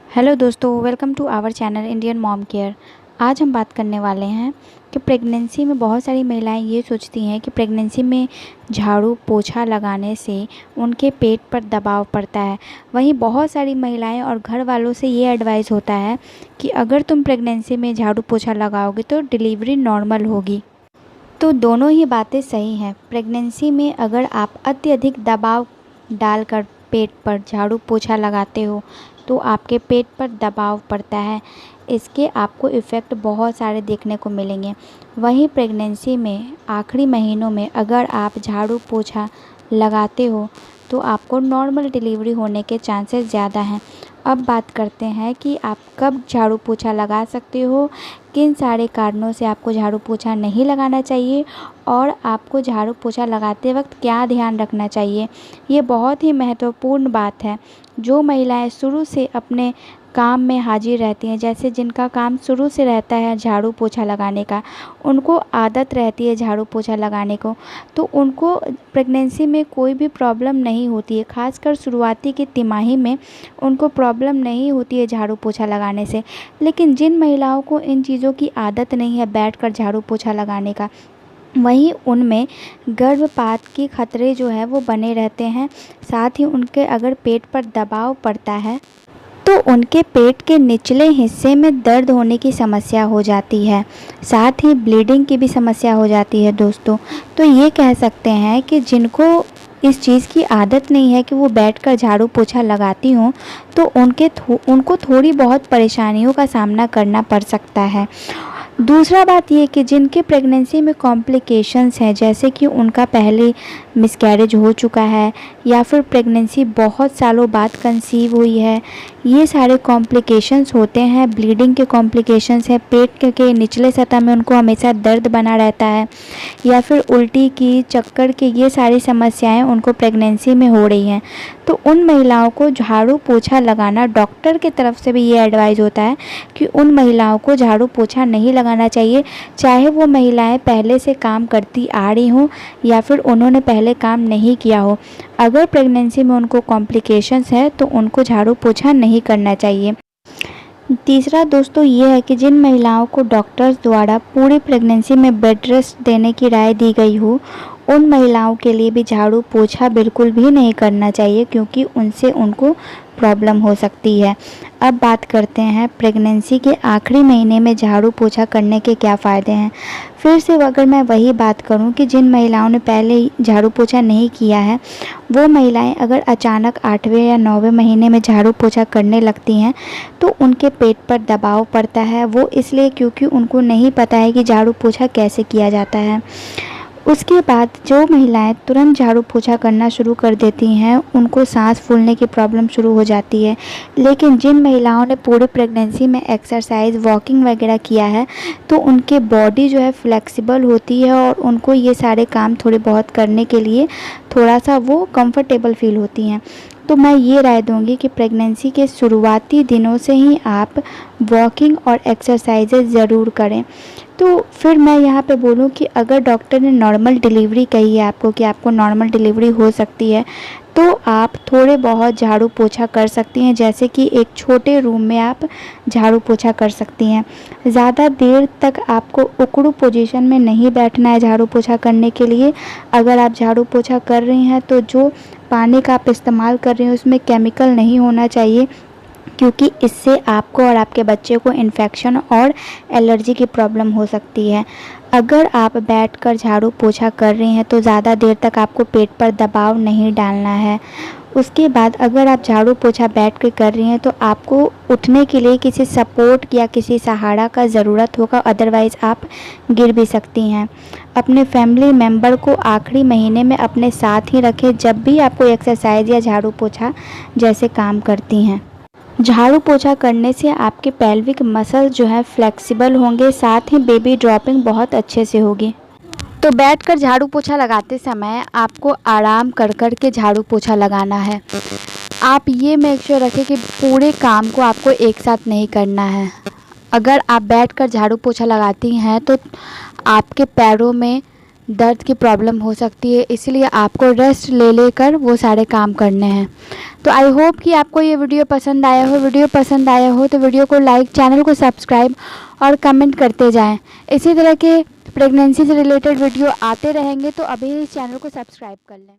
Hello दोस्तों, welcome to our channel Indian mom care. आज हम बात करने वाले हैं कि प्रेगनेंसी में बहुत सारी महिलाएं ये सोचती हैं कि प्रेगनेंसी में झाड़ू पोछा लगाने से उनके पेट पर दबाव पड़ता है। वहीं बहुत सारी महिलाएं और घर वालों से ये एडवाइस होता है कि अगर तुम प्रेगनेंसी में झाड़ू पोछा लगाओगे तो डिलीवरी नॉर्मल होगी। तो दोनों ही बातें सही हैं। प्रेगनेंसी में अगर आप अत्यधिक दबाव डालकर पेट पर झाड़ू पोछा लगाते हो तो आपके पेट पर दबाव पड़ता है। इसके आपको इफ़ेक्ट बहुत सारे देखने को मिलेंगे। वहीं प्रेगनेंसी में आखिरी महीनों में अगर आप झाड़ू पोछा लगाते हो तो आपको नॉर्मल डिलीवरी होने के चांसेस ज़्यादा हैं। अब बात करते हैं कि आप कब झाड़ू पोछा लगा सकते हो, किन सारे कारणों से आपको झाड़ू पोछा नहीं लगाना चाहिए और आपको झाड़ू पोछा लगाते वक्त क्या ध्यान रखना चाहिए। ये बहुत ही महत्वपूर्ण बात है। जो महिलाएं शुरू से अपने काम में हाजिर रहती हैं, जैसे जिनका काम शुरू से रहता है झाड़ू पोछा लगाने का, उनको आदत रहती है झाड़ू पोछा लगाने को, तो उनको प्रेगनेंसी में कोई भी प्रॉब्लम नहीं होती है। ख़ासकर शुरुआती की तिमाही में उनको प्रॉब्लम नहीं होती है झाड़ू पोछा लगाने से। लेकिन जिन महिलाओं को इन चीज़ों की आदत नहीं है बैठकर झाड़ू पोछा लगाने का, वहीं उनमें गर्भपात के खतरे जो है वो बने रहते हैं। साथ ही उनके अगर पेट पर दबाव पड़ता है तो उनके पेट के निचले हिस्से में दर्द होने की समस्या हो जाती है। साथ ही ब्लीडिंग की भी समस्या हो जाती है दोस्तों। तो ये कह सकते हैं कि जिनको इस चीज़ की आदत नहीं है कि वो बैठकर झाड़ू पोछा लगाती हों, तो उनको थोड़ी बहुत परेशानियों का सामना करना पड़ सकता है। दूसरा बात ये कि जिनके प्रेगनेंसी में कॉम्प्लिकेशंस हैं, जैसे कि उनका पहले मिसकैरेज हो चुका है या फिर प्रेगनेंसी बहुत सालों बाद कंसीव हुई है, ये सारे कॉम्प्लिकेशंस होते हैं। ब्लीडिंग के कॉम्प्लिकेशंस हैं, पेट के निचले सतह में उनको हमेशा दर्द बना रहता है, या फिर उल्टी की, चक्कर की, ये सारी समस्याएं उनको प्रेगनेंसी में हो रही हैं। तो उन महिलाओं को झाड़ू पोछा लगाना, डॉक्टर की तरफ से भी ये एडवाइस होता है कि उन महिलाओं को झाड़ू पोछा नहीं लगाना चाहिए, चाहे वो महिलाएं पहले से काम करती आ रही हों या फिर उन्होंने पहले काम नहीं किया हो। अगर प्रेगनेंसी में उनको कॉम्प्लिकेशंस है तो उनको झाड़ू पोछा नहीं करना चाहिए। तीसरा दोस्तों ये है कि जिन महिलाओं को डॉक्टर्स द्वारा पूरी प्रेगनेंसी में बेड रेस्ट देने की राय दी गई हो, उन महिलाओं के लिए भी झाड़ू पोछा बिल्कुल भी नहीं करना चाहिए, क्योंकि उनसे उनको प्रॉब्लम हो सकती है। अब बात करते हैं प्रेगनेंसी के आखिरी महीने में झाड़ू पोछा करने के क्या फ़ायदे हैं। फिर से अगर मैं वही बात करूं कि जिन महिलाओं ने पहले ही झाड़ू पोछा नहीं किया है, वो महिलाएं अगर अचानक 8वें या 9वें महीने में झाड़ू पोछा करने लगती हैं तो उनके पेट पर दबाव पड़ता है। वो इसलिए क्योंकि उनको नहीं पता है कि झाड़ू पोछा कैसे किया जाता है। उसके बाद जो महिलाएं तुरंत झाड़ू पोछा करना शुरू कर देती हैं, उनको सांस फूलने की प्रॉब्लम शुरू हो जाती है। लेकिन जिन महिलाओं ने पूरी प्रेगनेंसी में एक्सरसाइज, वॉकिंग वगैरह किया है, तो उनके बॉडी जो है फ्लेक्सिबल होती है और उनको ये सारे काम थोड़े बहुत करने के लिए थोड़ा सा वो कंफर्टेबल फील होती हैं। तो मैं ये राय दूंगी कि प्रेगनेंसी के शुरुआती दिनों से ही आप वॉकिंग और एक्सरसाइजेज ज़रूर करें। तो फिर मैं यहाँ पे बोलूँ कि अगर डॉक्टर ने नॉर्मल डिलीवरी कही है आपको, कि आपको नॉर्मल डिलीवरी हो सकती है, तो आप थोड़े बहुत झाड़ू पोछा कर सकती हैं। जैसे कि एक छोटे रूम में आप झाड़ू पोछा कर सकती हैं। ज़्यादा देर तक आपको उकड़ू पोजीशन में नहीं बैठना है झाड़ू पोछा करने के लिए। अगर आप झाड़ू पोछा कर रही हैं तो जो पानी का आप इस्तेमाल कर रही हैं उसमें केमिकल नहीं होना चाहिए, क्योंकि इससे आपको और आपके बच्चे को इन्फेक्शन और एलर्जी की प्रॉब्लम हो सकती है। अगर आप बैठकर झाड़ू पोछा कर रही हैं तो ज़्यादा देर तक आपको पेट पर दबाव नहीं डालना है। उसके बाद अगर आप झाड़ू पोछा बैठ कर कर रही हैं तो आपको उठने के लिए किसी सपोर्ट या किसी सहारा का ज़रूरत होगा, अदरवाइज़ आप गिर भी सकती हैं। अपने फैमिली मेम्बर को आखिरी महीने में अपने साथ ही रखें जब भी आपको एक्सरसाइज या झाड़ू पोछा जैसे काम करती हैं। झाड़ू पोछा करने से आपके पेल्विक मसल जो है फ्लेक्सिबल होंगे, साथ ही बेबी ड्रॉपिंग बहुत अच्छे से होगी। तो बैठकर झाड़ू पोछा लगाते समय आपको आराम कर कर के झाड़ू पोछा लगाना है। आप ये मेक श्योर रखें कि पूरे काम को आपको एक साथ नहीं करना है। अगर आप बैठकर झाड़ू पोछा लगाती हैं तो आपके पैरों में दर्द की प्रॉब्लम हो सकती है, इसीलिए आपको रेस्ट ले लेकर वो सारे काम करने हैं। तो आई होप कि आपको ये वीडियो पसंद आया हो। वीडियो पसंद आया हो तो वीडियो को लाइक, चैनल को सब्सक्राइब और कमेंट करते जाएं। इसी तरह के प्रेगनेंसी से रिलेटेड वीडियो आते रहेंगे, तो अभी इस चैनल को सब्सक्राइब कर लें।